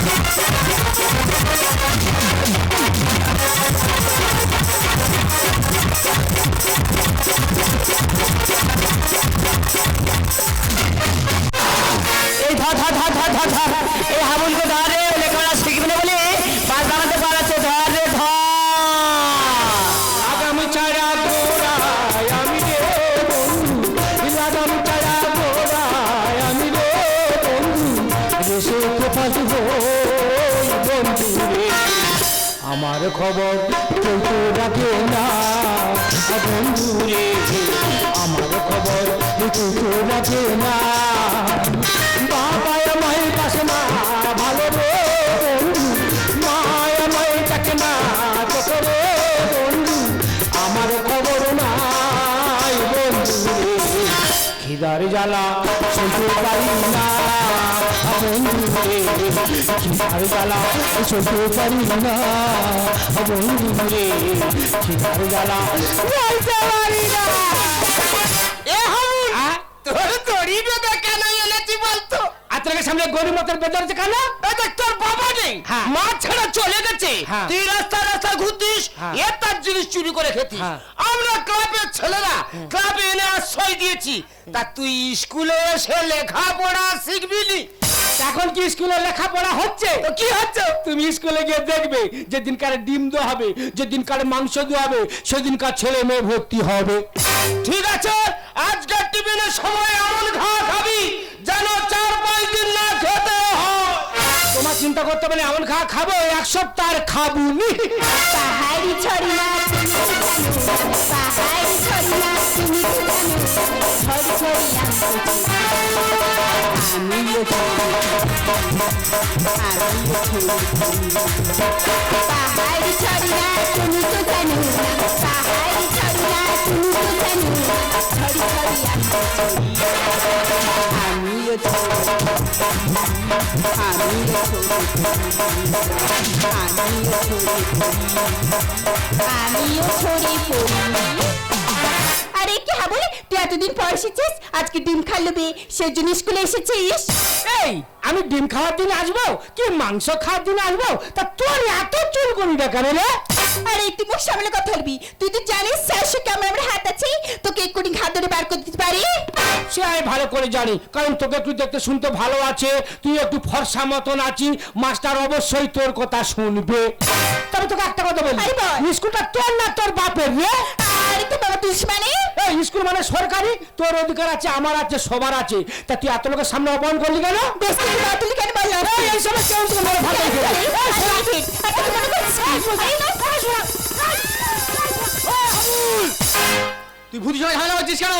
এই ধর ধর ধর ধর ধর ধর এই হাবুলকে ধর রে, লেখাপড়া শিখবে না বলে পাঁচ দাঁড়াতে পারাচ্ছে। ধর রে ধর। আগাম ছাড়া গোড়ায় আমি রে বন্ধু, আগাম ছাড়া গোড়ায় আমি রে বন্ধু, দেশে কোথায় বন্ধু রে। আমার খবর কেউ তো রাখে না বন্ধু রে, আমার খবর কেউ তো রাখে না। বাবা মায়ের কাছে না ভালো রে বন্ধু, মায়া মায়ের কাছে না তোকে রে বন্ধু, আমার খবর নাই বন্ধু রে। খিদার জ্বালা সইতে পারি না বন্ধু রে, খিদার জ্বালা সইতে পারি না বন্ধু রে, খিদার জ্বালা সইতে পারি না। এ হাবুল, তোর গরিব কেন এনেছি বলতো? আপনাকে সামনে গরিব মতের বেদরছে কেন? তোর বাবা নেই, মা ছাড়া চলে গেছে, তুই রাস্তা রাস্তা ঘুরতিস, এ তার জিনিস চুরি করে খেতিস। আমরা ক্লাবের ছেলেরা ক্লাবে এনে আশ্রয় দিয়েছি, তা তুই স্কুলে এসে লেখাপড়া শিখবি নি? এখন কি স্কুলে লেখাপড়া হচ্ছে? তো কি হচ্ছে? তুমি স্কুলে গিয়ে দেখবে যেদিনকার ডিম দেওয়া হবে, যেদিনকার মাংস দেওয়া হবে, সেদিনকার ছেলে মেয়ে ভর্তি হবে। ঠিক আছে, আজকের টিফিনের সময় এমন খাবি যেন 4-5 দিন না খেতে হয়। তোমার চিন্তা করতে পারে এমন খাবো, এক সপ্তাহ আর খাবুনি। পাহাড়ি ছড়ি না পাহাড়ি ছড়ি না তুমি তো জানো ছড়ি ছড়ি আমিও ছড়ি পাহাড়ি ছড়ি না তুমি তো জানো, পাহাড়ি ছড়ি না তুমি তো জানো ছড়ি ছড়ি আমিও ছড়ি আমিও ছড়ি পড়ি। আরে কি হ্যাঁ বলে তুই এতদিন পর এসেছিস, আজকে ডিম খাওয়াবে সেই জন্য স্কুলে এসেছিস? এই আমি ডিম খাওয়ার দিন আসবো কি মাংস খাওয়ার দিন আসবো, তা তোর এত চুল করি না কেন রে? আরে তুই মুখ সামনে কথা বলবি, তুই তো জানিস স্যার কেমন আমার হাত আছে, তোকে একটু হাত ধরে বার করে দিতে পারি। সে আমি ভালো করে জানি, কারণ তোকে একটু দেখতে শুনতে ভালো আছে, তুই একটু ফর্সা মতন আছিস, মাস্টার অবশ্যই তোর কথা শুনবে। তবে তোকে একটা কথা বলি, স্কুলটা তোর না তোর বাপের রে? আরে তো বাবা তুই মানে এই স্কুল মানে সরকারি, তোর অধিকার আছে, আমার আছে, সবার আছে, তা তুই এত লোকের সামনে অপমান করলি কেন? তুই কেন বললি এই সময় কেউ তোকে মেরে ভালো তুই ভূতি সময় ঝামেলা করছিস কেন?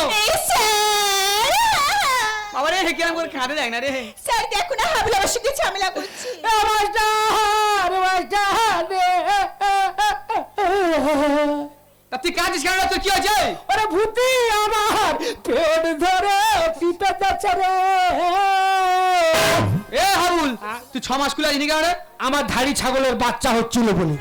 বাবা রে কেমন করে কাঁদে দেখ না রে। স্যার দেখো না হাবলা আমার সঙ্গে ঝামেলা করছে। তা তুই কাঁদিস কেন? তোর কি হয়েছে? ওরে ভূতি আমার পেট ধরে পিতে যাচ্ছে রে। এ হাবুল, তুই 6 মাস স্কুলে আসিনি কেন? আমার ধাড়ি ছাগলের বাচ্চা হচ্ছিল বলে।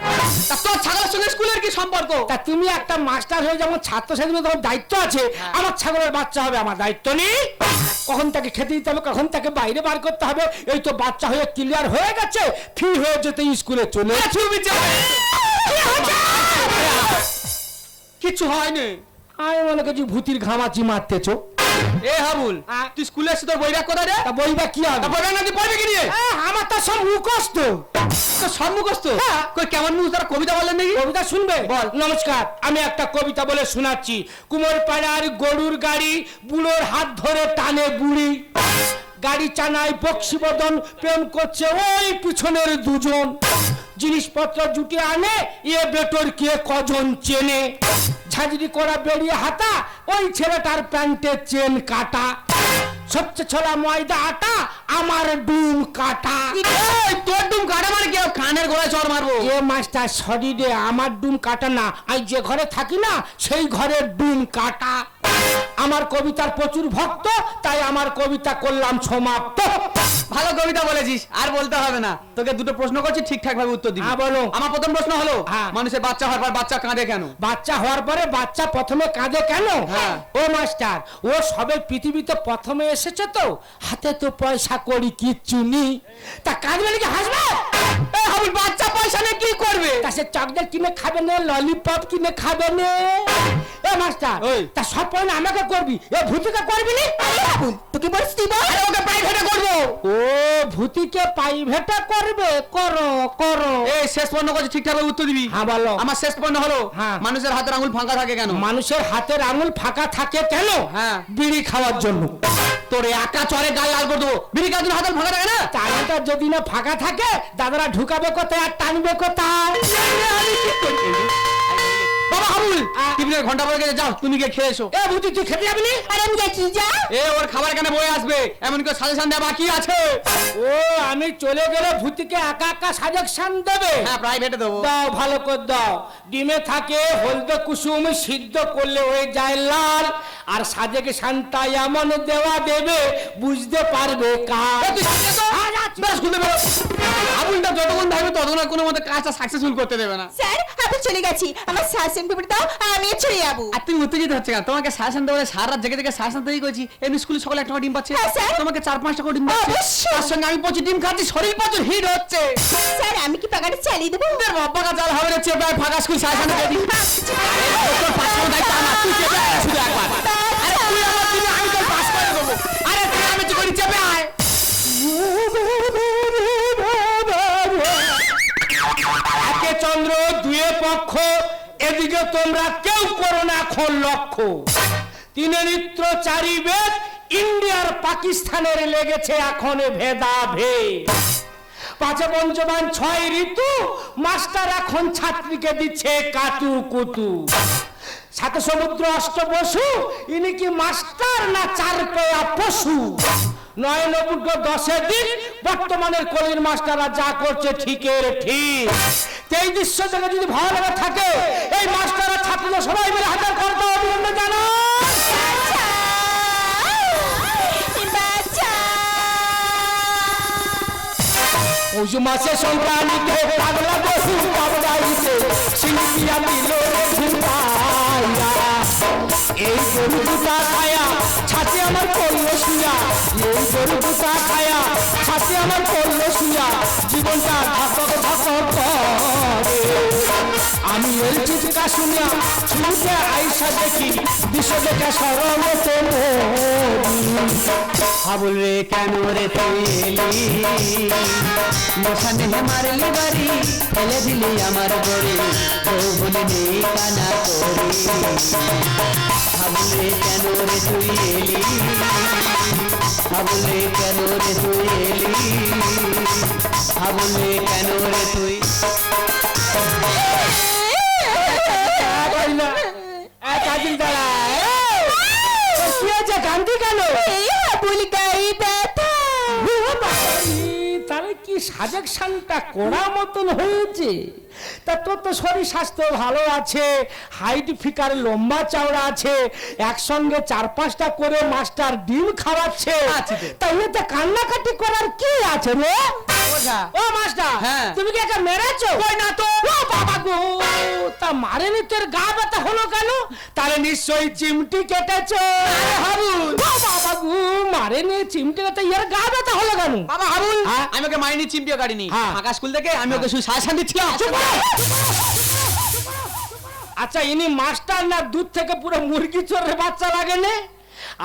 তা তোর ছাগলের সঙ্গে স্কুলের কি সম্পর্ক? তা তুমি একটা মাস্টার হয়ে যেমন ছাত্র ছাত্রীদের তোমার দায়িত্ব আছে, আমার ছাগলের বাচ্চা হবে, আমার দায়িত্ব নেই? কখন তাকে খেতে দিতে হবে, কখন তাকে বাইরে বার করতে হবে, এই তো বাচ্চা হয়ে ক্লিয়ার হয়ে গেছে, ফ্রি হয়ে যেতে স্কুলে চলে। কিছু হয়নি, আমি মনে করছি ভূতির ঘামাচি মারতেছ। এ হাবুল, তুই স্কুলে এসে তোর বই ব্যাগ কোথায় রে? তা বই বা কি হবে? বই ব্যাগ না তুই পড়বি কি নিয়ে? আমার তো সব মুখস্থ। তোর সব মুখস্থ? কই কেমন মুখস্থ? তারা কবিতা বললেন নাকি? কবিতা শুনবে? বল। নমস্কার, আমি একটা কবিতা বলে শোনাচ্ছি। কুমোর পাড়ার গরুর গাড়ি, বুড়োর হাত ধরে টানে বুড়ি, গাড়ি চানায় বক্সিবদন, প্রেম করছে ওই পিছনের দুজন, জিনিসপত্র জুটে আনে এ বেটোর কে কজন চেনে, ঝাঁঝরি করা বেরিয়ে হাতা, ওই ছেলেটার প্যান্টের চেন কাটা, সবচেয়ে ছড়া ময়দা আটা, আমার ডুম কাটা। তোর ডুম কাটা মানে কি? কানের গোড়ায় চড় মারবো। এ মাস্টার সরি রে, আমার ডুম কাটা না, আমি যে ঘরে থাকি না সেই ঘরের ডুম কাটা। আমার কবিতার প্রচুর ভক্ত, তাই আমার কবিতা করলাম সমাপ্ত। ভালো কবিতা বলেছিস, আর বলতে হবে না। তোকে দুটো প্রশ্ন করছি, ঠিকঠাক ভাবে উত্তর দিবি। হ্যাঁ বলো। আমার প্রথম প্রশ্ন হলো, হ্যাঁ। মানুষের বাচ্চা হওয়ার পর বাচ্চা কাঁদে কেন? বাচ্চা হওয়ার পরে বাচ্চা প্রথমে কাঁদে কেন? হ্যাঁ। ও মাস্টার, ও সবে পৃথিবীতে প্রথমে এসেছে তো, হাতে তো পয়সা করি কিচ্ছু নেই, তা কাঁদবে নাকি হাসবে? মাসে চকলেট কিনে খাবে না, ললিপপ কিনে খাবে না? এ মাস্টার, ওই। তা সব পয়সা আমাকে করবি, এ ভূতিকে করবি না? তোকে বলছি তুই বল। ওকে প্রাইভেটে করবো। ও ভূতিকে প্রাইভেটে করবে, করো করো। এই শেষ পণ্য করছে ঠিকঠাক উত্তর দিবি। হ্যাঁ বলো। আমার শেষ পণ্য হলো হ্যাঁ। মানুষের হাতের আঙুল ফাঁকা থাকে কেন? মানুষের হাতের আঙুল ফাঁকা থাকে কেন? হ্যাঁ। বিড়ি খাওয়ার জন্য। তোর একা চরে গাল লাল করে দেবো। বিড়ি কাজ হাতের ফাঁকা থাকে না? চালাটা যদি না ফাঁকা থাকে, দাদারা ঢুকাবে কোথায় আর টানবে কোথায়? বাবা হাবুল, আ- টিফিনের ঘন্টা পরে গেছে, যাও তুমি গিয়ে খেয়ে এসো। এ ভূতি তুই খেতে যাবি নি? আরে আমি যাচ্ছি, যা। এ ওর খাবার কেন বয়ে আসবে, এমন করে সাজেশন দেওয়া বাকি আছে। ও আমি চলে গেলে ভূতিকে একা একা সাজেকশন দেবে? হ্যাঁ প্রাইভেটে দেবো। দাও, ভালো করে দাও। ডিমে থাকে হলদে কুসুম, সিদ্ধ করলে হয়ে যায় লাল, আর সাজেকশনটা এমন দেওয়া দেবে বুঝতে পারবে কার। তুই সামনে তো। ব্যাস, খুলে বেরো। আবুলটা যতক্ষণ থাকবে ততক্ষণ আর কোনো মতে কাজটা সাকসেসফুল করতে দেবে না। স্যার আমি চলে গেছি, আমার সাজেশন পেপার দাও, আমি চলে যাবো। আর তুমি উত্তেজিত হচ্ছে কেন? তোমাকে সাজেশন দেবো, সারা রাত জেগে জেগে সাজেশন তৈরি করেছি। এমনি স্কুলে সকালে একটা করে ডিম পাচ্ছে, হ্যাঁ, স্যার। তোমাকে 4-5টা করে ডিম পাচ্ছে। অবশ্যই। তার সঙ্গে আমি প্রচুর ডিম খাচ্ছি, শরীর প্রচুর হিট হচ্ছে। স্যার আমি কি পাকাটা চালিয়ে দেবো? বাবা চাল হবে না, চেপে আয়, ফাঁকা স্কুল সাজেশন রেডি। তোর পাঁচ সময় দায়িত্ব আমার, তুই চেপে আয় শুধু একবার। আরে তুই আমার দিনে আমি তোর পাস করে দেবো। আরে তুই আমি কি করি, চেপে আয়। একে চন্দ্র দুয়ে পক্ষ, এদিকে তোমরা কেউ করো না এখন লক্ষ্য। তিনে নিত্র চারি বেদ, ইন্ডিয়ার পাকিস্তানের লেগেছে এখন ভেদাভেদ। পাঁচে পঞ্চমান ছয় ঋতু, মাস্টার এখন ছাত্রীকে দিচ্ছে কাতু কুতু। সাথে সমুদ্র অষ্ট বসু, ইনি কি মাস্টার না চার পেয়া পশু? 9 নবুর্গ 10 দিন, বর্তমানের কলির মাস্টাররা যা করছে ঠিকের ঠিক। এই দৃশ্য থেকে যদি ভালো লেগে থাকে, এই মাস্টাররা ছাত্ররা সবাই মিলে হাতের করতে অভিনন্দন জানান। পৌষ মাসে সংক্রান্তিতে পাগলা বসু বাবলাইতে শিল্পিয়া দিল রে ঝুমকাইয়া। এই গরু দুটা খায়া ছাতে আমার পড়লো শুয়া, এই গরু দুটা খায়া ছাতে আমার পড়লো শুয়া, জীবনটা ধাপক ধাপক করে। আমি এর চিৎকার শুনিয়া ছুটে আইসা দেখি, দৃশ্য দেখে সরমতে হাবুল রে কেন রে তুই এলি, মশানে মারলি বাড়ি, ফেলে দিলি আমার গড়ে, যৌবন নেই কানা করি। হাবুল রে কেন রে তুই এলি, হাবুল রে কেন রে তুই এলি, হাবুল রে কেন রে তুই। কাজিন দাঁড়া, কি আছে কান্দি কেন? তাহলে কি সাজেকশনটা কড়া মতন হয়েছে? তা তোর তো শরীর স্বাস্থ্য ভালো আছে, হাইট ফিকার লম্বা চওড়া আছে, একসঙ্গে 4-5টা করে মাস্টার ডিম খাওয়াচ্ছে, তা এতে কান্নাকাটি করার কি আছে রে? ও মাস্টার, হ্যাঁ। তুমি কি একা মেরেছো? কই না তো। ও বাবা গো, তা মারেনি, তোর গা ব্যথা হলো কেন? তাহলে নিশ্চয়ই চিমটি কেটেছো। আরে হাবুল, ও বাবা গো, মারেনি, চিমটি কেটে এর গা ব্যথা হলো কেন? বাবা হাবুল, হ্যাঁ? আমি ওকে মাইনি চিমটিও কাটিনি, হ্যাঁ। ফাঁকা স্কুল থেকে আমি ওকে শুধু সাজেশন দিচ্ছিলাম। আচ্ছা ইনি মাস্টার না দুধ থেকে পুরো মুরগি চোরের বাচ্চা লাগে না?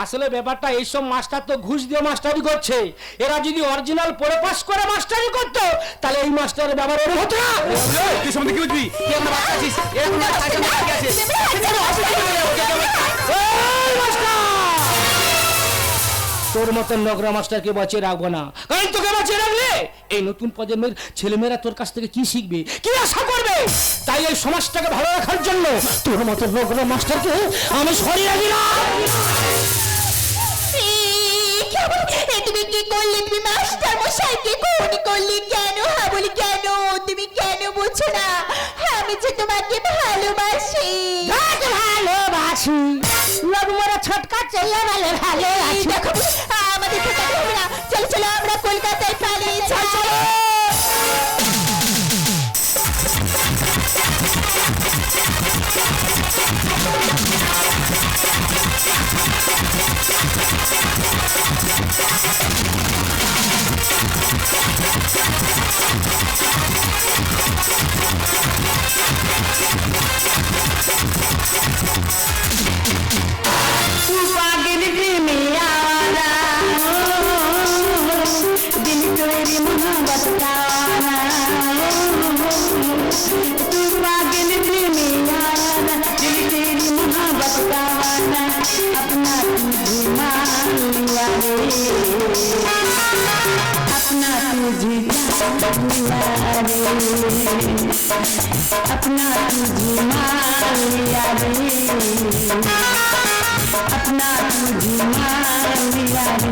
আসলে ব্যাপারটা এইসব মাস্টার তো ঘুষ দিয়ে মাস্টারি করছে। এরা যদি অরিজিনাল পড়ে পাস করে মাস্টারি করতো, তাহলে এই মাস্টারের ব্যাপার এর হতো না। তুই সম্বন্ধে কি বুঝবি? তুই একটা বাচ্চা আছিস, এরকম একটা সাইকেল বাকি আছে। এই মাস্টার! তোর মতন নোংরা মাস্টারকে বাঁচিয়ে রাখবো না, কারণ তোকে বাঁচিয়ে রাখলে এই নতুন প্রজন্মের ছেলেমেয়েরা তোর কাছ থেকে কি শিখবে, কি আশা করবে? তাই এই সমাজটাকে ভালো রাখার জন্য তোর মতন নোংরা মাস্টারকে আমি সরিয়ে রাখি না। তুমি কি করলে? তুমি মাস্টার মশাইকে খুন করলে কেন? বলি কেন? তুমি কেন বুঝছো না? আমি যে তোমাকে ভালোবাসি। ভালোবাসি লবমরা ছটকা চেয়ে বলে ভালো আছি। দেখো আমাদের ঠেকাতে হবে না, চলো চলো আমরা কলকাতায় পালিয়ে যাই। तू पागल प्रेमी आवारा दिल तेरी मोहब्बत का तू पागल प्रेमी आवारा दिल तेरी मोहब्बत का अपना तुझे मान लिया रे अपना तुझे लिया रे अपना तुझे मान लिया रे अपना तुझे मान लिया रे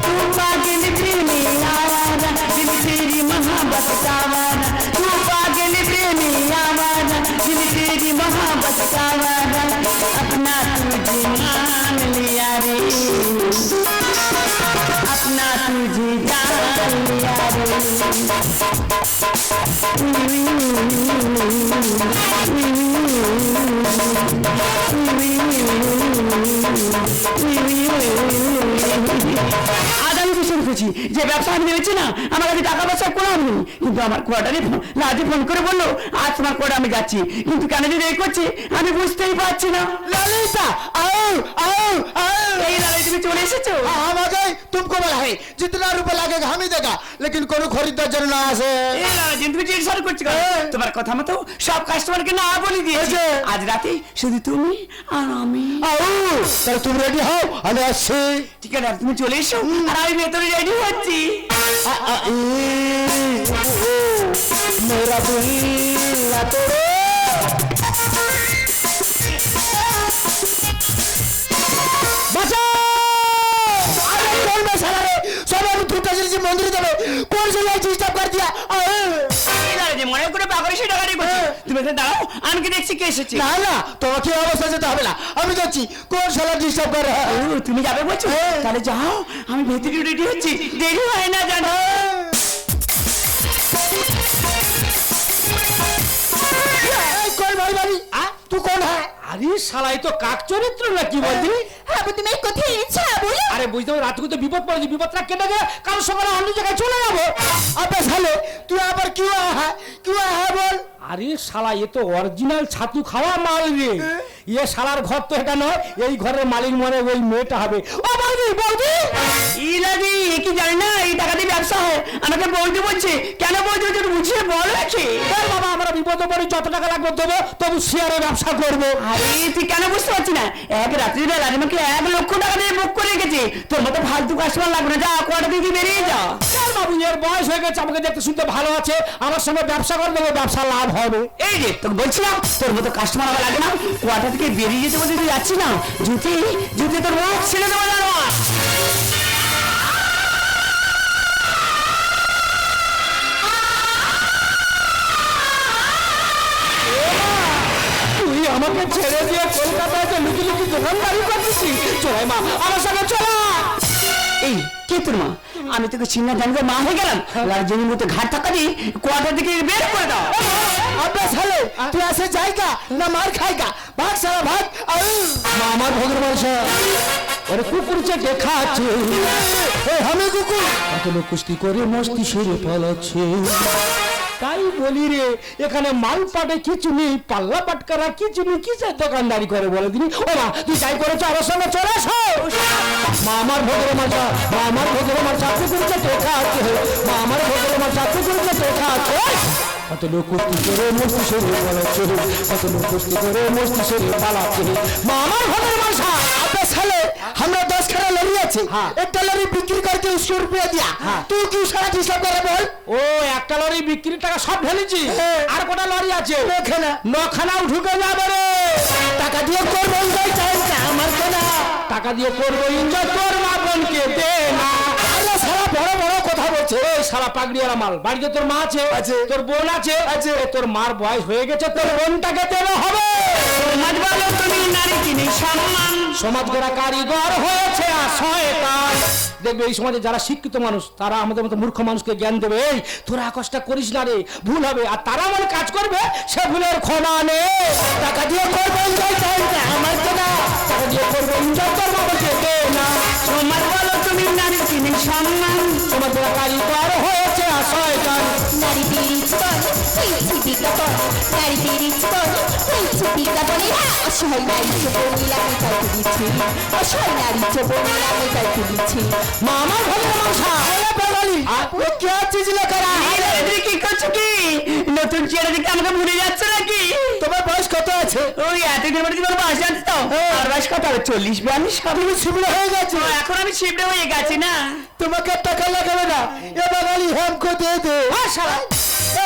तू पागल प्रेमी आवारा दिल तेरी मोहब्बत का वादा तू पागल प्रेमी आवारा दिल तेरी मोहब्बत का वादा अपना तुझे मान लिया रे अपना तुझे जान लिया আজ আমি ভীষণ খুশি যে ব্যবসা আমি ভেবেছি না আমার কাছে টাকা পয়সা কোনো আমি নেই কিন্তু আমার কোয়ার্টারে রাজে ফোন করে বললো আজ তোমার কোয়ার্টার আমি যাচ্ছি কিন্তু কেন যে দেরি করছি আমি বুঝতেই পারছি না ललिता आओ आओ आओ এই লালাই তুমি চলে এসেছো हम आ गए तुमको बोला है जितना रुपए लगेगा हम ही देगा लेकिन कोनो खरीदार जरूर ना आसे এই লালাই তুমি টেনশন করছো কেন? তোমার কথা মতো সব কাস্টমারকে না বলে দিয়েছে আজ রাতে শুধু তুমি আর আমি आओ तर तुम रेडी हो हम আসছি ঠিক আছে তুমি চলে এসো আর আমি ভেতরে রেডি হচ্ছি मेरा दिल ना तोड़ो বাঁচাও আরে কোন বেচারা রে সব আমি ফুটা জেলেছি মন্দিরে যাবে কোন জেলায় ডিস্টার্ব कर दिया এই লালাই যে মনে করে পাগল সে টাকা দিয়ে করছো তুমি এখানে দাঁড়াও আমি কি দেখছি কে এসেছে না না তোমাকে এই অবস্থা যেতে হবে না আমি যাচ্ছি কোন শালা ডিস্টার্ব করে তুমি যাবে বলছো তাহলে যাও আমি ভেতরে রেডি হচ্ছি দেরি হয় না জানো कौन भाई भाई तू कौन है আরে শালাই তো কাক চরিত্র না কি বলছি আবু তুমি কোথায় ইচ্ছা বলো আরে বুঝতে হবে রাতকে তো বিপদ পড়েছে বিপদটা কেটে গেলে কাল সকালে অন্য জায়গায় চলে যাবো अबे साले तू यहाँ पर क्यों आया है बोल আরে শালা এ তো অরিজিনাল ছাতু খাওয়া মাল রে এ শালার ঘর তো এটা নয় এই ঘরের মালিক মনে ওই মেয়েটা হবে ও বৌদি বৌদি ইলাদি কি জানি না এই টাকা দিয়ে ব্যবসা হয় আমাকে বলতে বলছে কেন বলতে একটু বুঝিয়ে বলো কি বল বাবা আমরা বিপদে পড়ি যত টাকা লাগবে দেবো তবু শেয়ারে ব্যবসা করবো আরে তুই কেন বুঝতে পারছি না এক রাত্রিবেলা আমাকে 1 লক্ষ টাকা দিয়ে বুক করে রেখেছে তোর মতো ফালতু কাস্টমার লাগবে না যা কোয়ার্টার দিয়ে বেরিয়ে যা চল বাবু এর বয়স হয়ে গেছে আমাকে দেখতে শুনতে ভালো আছে আমার সঙ্গে ব্যবসা করে দেবো ব্যবসা লাভ হবে এই যে তোকে বলছিলাম তোর মতো কাস্টমার আমার লাগে না কোয়ার্টার থেকে বেরিয়ে যেতে বলতে তুই যাচ্ছি না জুতি জুতি তোর মুখ ছেড়ে দেবো জানো তুই আমাকে ছেড়ে দিয়ে কলকাতায় যে লুকি লুকি দোকানদারি করতেছি চলে মা আমার সঙ্গে চলো এই কে তোর মা আমি তোকে চিন্না জানবে মা হয়ে গেলাম জমির মতো ঘাট টাকা দিয়ে কোয়ার্টার থেকে বের করে দাও अबे साले तू ऐसे जाएगा ना मार खाएगा भाग साला भाग আমার ভগর বর্ষা ওরে কুকুর চেটে খাচ্ছে हमें कुकुर কত লোক কুস্তি করে মস্তি সেরে পালাচ্ছে তাই বলি রে এখানে মাল পাটে কিছু নেই পাল্লা পাটকারা কিছু নেই কিসের দোকানদারি করে বলে দিনি ও মা তুই যাই করেছো আমার সঙ্গে চলে আসো মা আমার ভগর মাছা মা আমার ভগর মাছা কুকুর চেটে খাচ্ছে মা আমার ভগর মাছা কুকুর চেটে খাচ্ছে কত লোক কুস্তি করে মস্তি সেরে পালাচ্ছে কত লোক কুস্তি করে মস্তি সেরে পালাচ্ছে মা আমার ভগর মাছা अबे साले हमरा 10 खड़ा लड़ी আছে हाँ। একটা লরি বিক্রি करके उसको रुपया दिया तू क्यों सारा डिस्टर्ब करे बोल ও একটা লরি বিক্রির টাকা সব ঢেলেছি হ্যাঁ। আর কটা লরি আছে নখানা। নখানাও ঢুকে যাবে রে টাকা দিয়ে করব এনজয় চাই না আমার কেনা টাকা দিয়ে করবো এনজয় তোর মা বোনকে দে না আরে সারা বড় বড় কথা বলছে এই সারা পাগড়িওয়ালা মাল বাড়িতে তোর মা আছে আছে। তোর বোন আছে এ তোর মার বয়স হয়ে গেছে তোর বোনটাকে দেবে হবে সমাজ বলো তুমি নারী কিনে সম্মান সমাজ গড়া কারিগর হয়েছে আর শয়তান দেখবে এই সমাজে যারা শিক্ষিত মানুষ তারা আমাদের মতো মূর্খ মানুষকে জ্ঞান দেবে এই তোরা কষ্ট করিস না রে ভুল হবে আর তারা এমন কাজ করবে সে ভুলের ক্ষমা নেই টাকা দিয়ে করব এনজয় চাই না আমার কেনা টাকা দিয়ে করবো এনজয় করবো বলছে দে না সমাজ বলো তুমি নারী কিনে সম্মান সমাজ গড়া কারিগর হয়েছে আর শয়তান নারী দিয়ে নারীদের জীবন হয়েছে বিজ্ঞাপনেরা অসহায় নারী জীবনীরা মেটাইতে দিচ্ছে অসহায় নারী জীবনীরা মেটাইতে দিচ্ছে মা আমার ভালো মশা বাঙালি কে চিজলে করা কি করছো কি নতুন চেহারা দেখে আমাকে ভুলে যাচ্ছে নাকি তোমার বয়স কত আছে ওই এতদিন পরে তোমার বাস জানতে তো আর বাস কত হবে 40-42 শিবড়ে হয়ে গেছে এখন আমি শিবড়ে হয়ে গেছি না তোমাকে টাকা লাগাবে না এ বাঙালি হ্যামকো দে দে শালা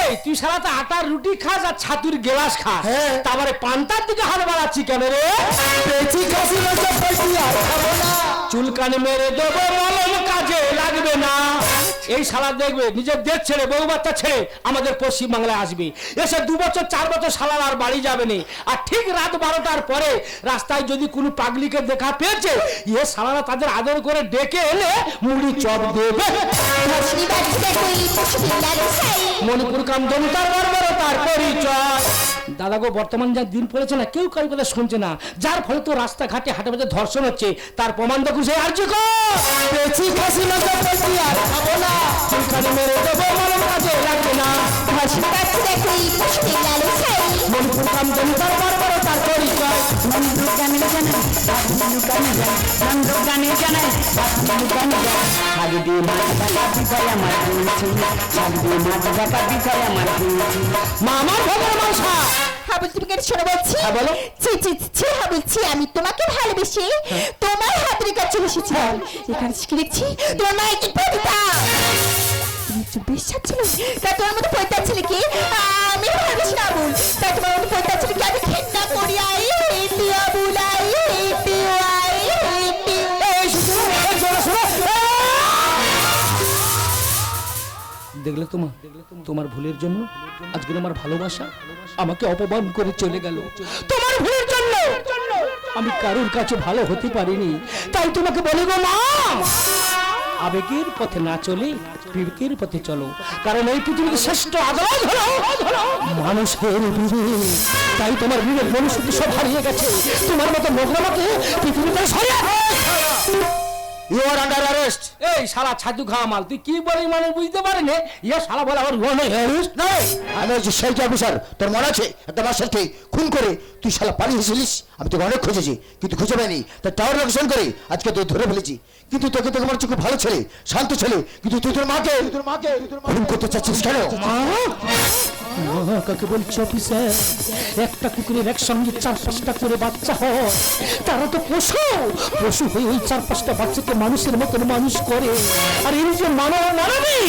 এই তুই শালা তো আটার রুটি খাস আর ছাতুর গেলাস খাস তারপরে পান্তার দিকে হাত বাড়াচ্ছি কেন রে পেছি খাসি লজ্জা পাইছি আর খাবো না চুলকানি মেরে দেবো মলম কাজে লাগবে না এই শালা দেখবে নিজের দেশ ছেড়ে বউ বাচ্চা ছেড়ে আমাদের পশ্চিম বাংলায় আসবে এসে 2 বছর 4 বছর শালার আর বাড়ি যাবে না আর ঠিক রাত 12টার পরে রাস্তায় যদি কোনো পাগলিকে দেখা পেয়েছে এ শালারা তাদের আদর করে ডেকে এলে মুড়ি চপ দেবে মণিপুর কামদনি তার বর্বরতার পরিচয় দাদা গো বর্তমান যা দিন পড়েছে না কেউ কারো কথা শুনছে না যার ফলে তো রাস্তাঘাটে হাটে বাজে ধর্ষণ হচ্ছে তার প্রমাণ দেখুন সেই আর পেছি ফাঁসি লজ্জা পেছি আর খাবো না চুলকানি মেরে দেবো মলম কাজে লাগবে না মণিপুর কামদনি তার বর্বরতার পরিচয় গানে জানাই শাড়ি দিয়ে মাথা ঢাকা বিষয় আমার শাড়ি দিয়ে মাথা ঢাকা বিষয় আমার মামা ভগর মাসা তুমি কেটে শোনো বলছি বলো বলছি আমি তোমাকে ভালোবেসে তোমার হাতের কাছে বসেছিলাম এখানে শিখে দেখছি তোমার মায়ের কি পবিতা তুমি তো বিশ্বাস ছিল তাই তোমার মধ্যে পবিতা ছিল কি আমি ভালোবেসে না বল তাই তোমার মধ্যে পবিতা ছিল কি আমি ঘৃণা করি আই দিয়া বুলাই দিওয়াই দেখলে তোমার ভুলের জন্য আজকে আমার ভালোবাসা আমাকে অপমান করে চলে গেল তোমার ভুলের জন্য আমি কারোর কাছে ভালো হতে পারিনি তাই তোমাকে বলে গো মা আবেগের পথে না চলে বিবেকের পথে চলো কারণ এই পৃথিবীর শ্রেষ্ঠ আদালত হলো মানুষের বিবেক তাই তোমার বিবেক মনুষ্য সব হারিয়ে গেছে তোমার মতো নোংরামাকে পৃথিবীতে সরিয়ে ইউ আর আন্ডার অ্যারেস্ট এই শালা ছাতু খাওয়া মাল তুই কি বলি মানে বুঝতে পারি না ইয়ে শালা বলে আমার রুয়া নেই আমি হচ্ছে সেই অফিসার তোর মনে আছে একটা মাস্টারকে খুন করে তুই শালা পালিয়েছিলিস আমি তোকে অনেক খুঁজেছি কিন্তু খুঁজে পাইনি তার টাওয়ার লোকেশন করে আজকে তুই ধরে ফেলেছি কিন্তু তোকে মনে হচ্ছে খুব ভালো ছেলে শান্ত ছেলে কিন্তু তুই তোর মাকে খুন করতে চাচ্ছিস কেন কাকে বলছি অফিসার একটা কুকুরের একসঙ্গে 4-5টা করে বাচ্চা হয় তারা তো পশু হয়ে ওই 4-5টা বাচ্চাকে মানুষের মতন মানুষ করে আর এই যে মানব মানবী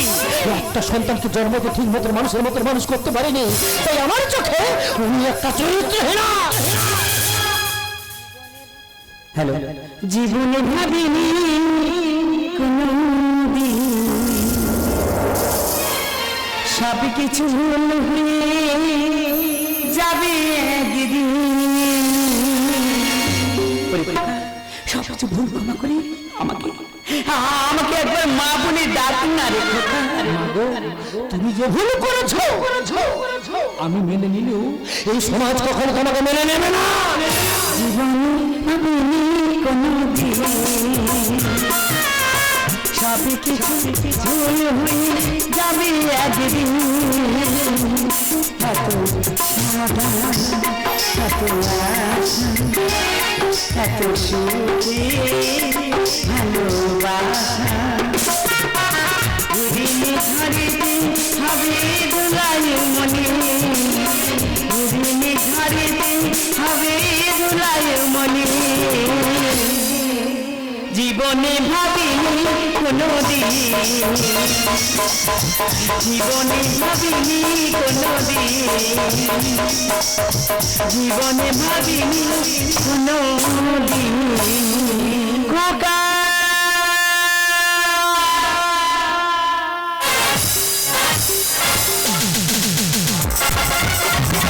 একটা সন্তানকে জন্ম দিয়ে ঠিক মতন মানুষের মতন মানুষ করতে পারেনি তাই আমার চোখে উনি একটা চরিত্রহীনা হ্যালো জীবনে ভাবিনি কোনদিন সব কিছু ভুল হয়ে যাবে একদিন সব কিছু ভুল ক্ষমা করে আমাকে একবার মা বলে ডাকুন না রে তুমি যে ভুল করেছো আমি মেনে নিলেও এই সমাজ কখনো তোমাকে মেনে নেবে না জীবনে ভাবিনি কোনদিন সব কিছু ভুল হয়ে যাবে একদিন এত এত সুখে ভালোবাসা উড়িনি ঝড়িতে হবে দুলাই মনে উড়িনি ঝড়িতে হবে দুলাই মনে জীবনে ভাবিনি কোনদিন জীবনে ভাবিনি কোনদিন জীবনে ভাবিনি কোনদিন খোকা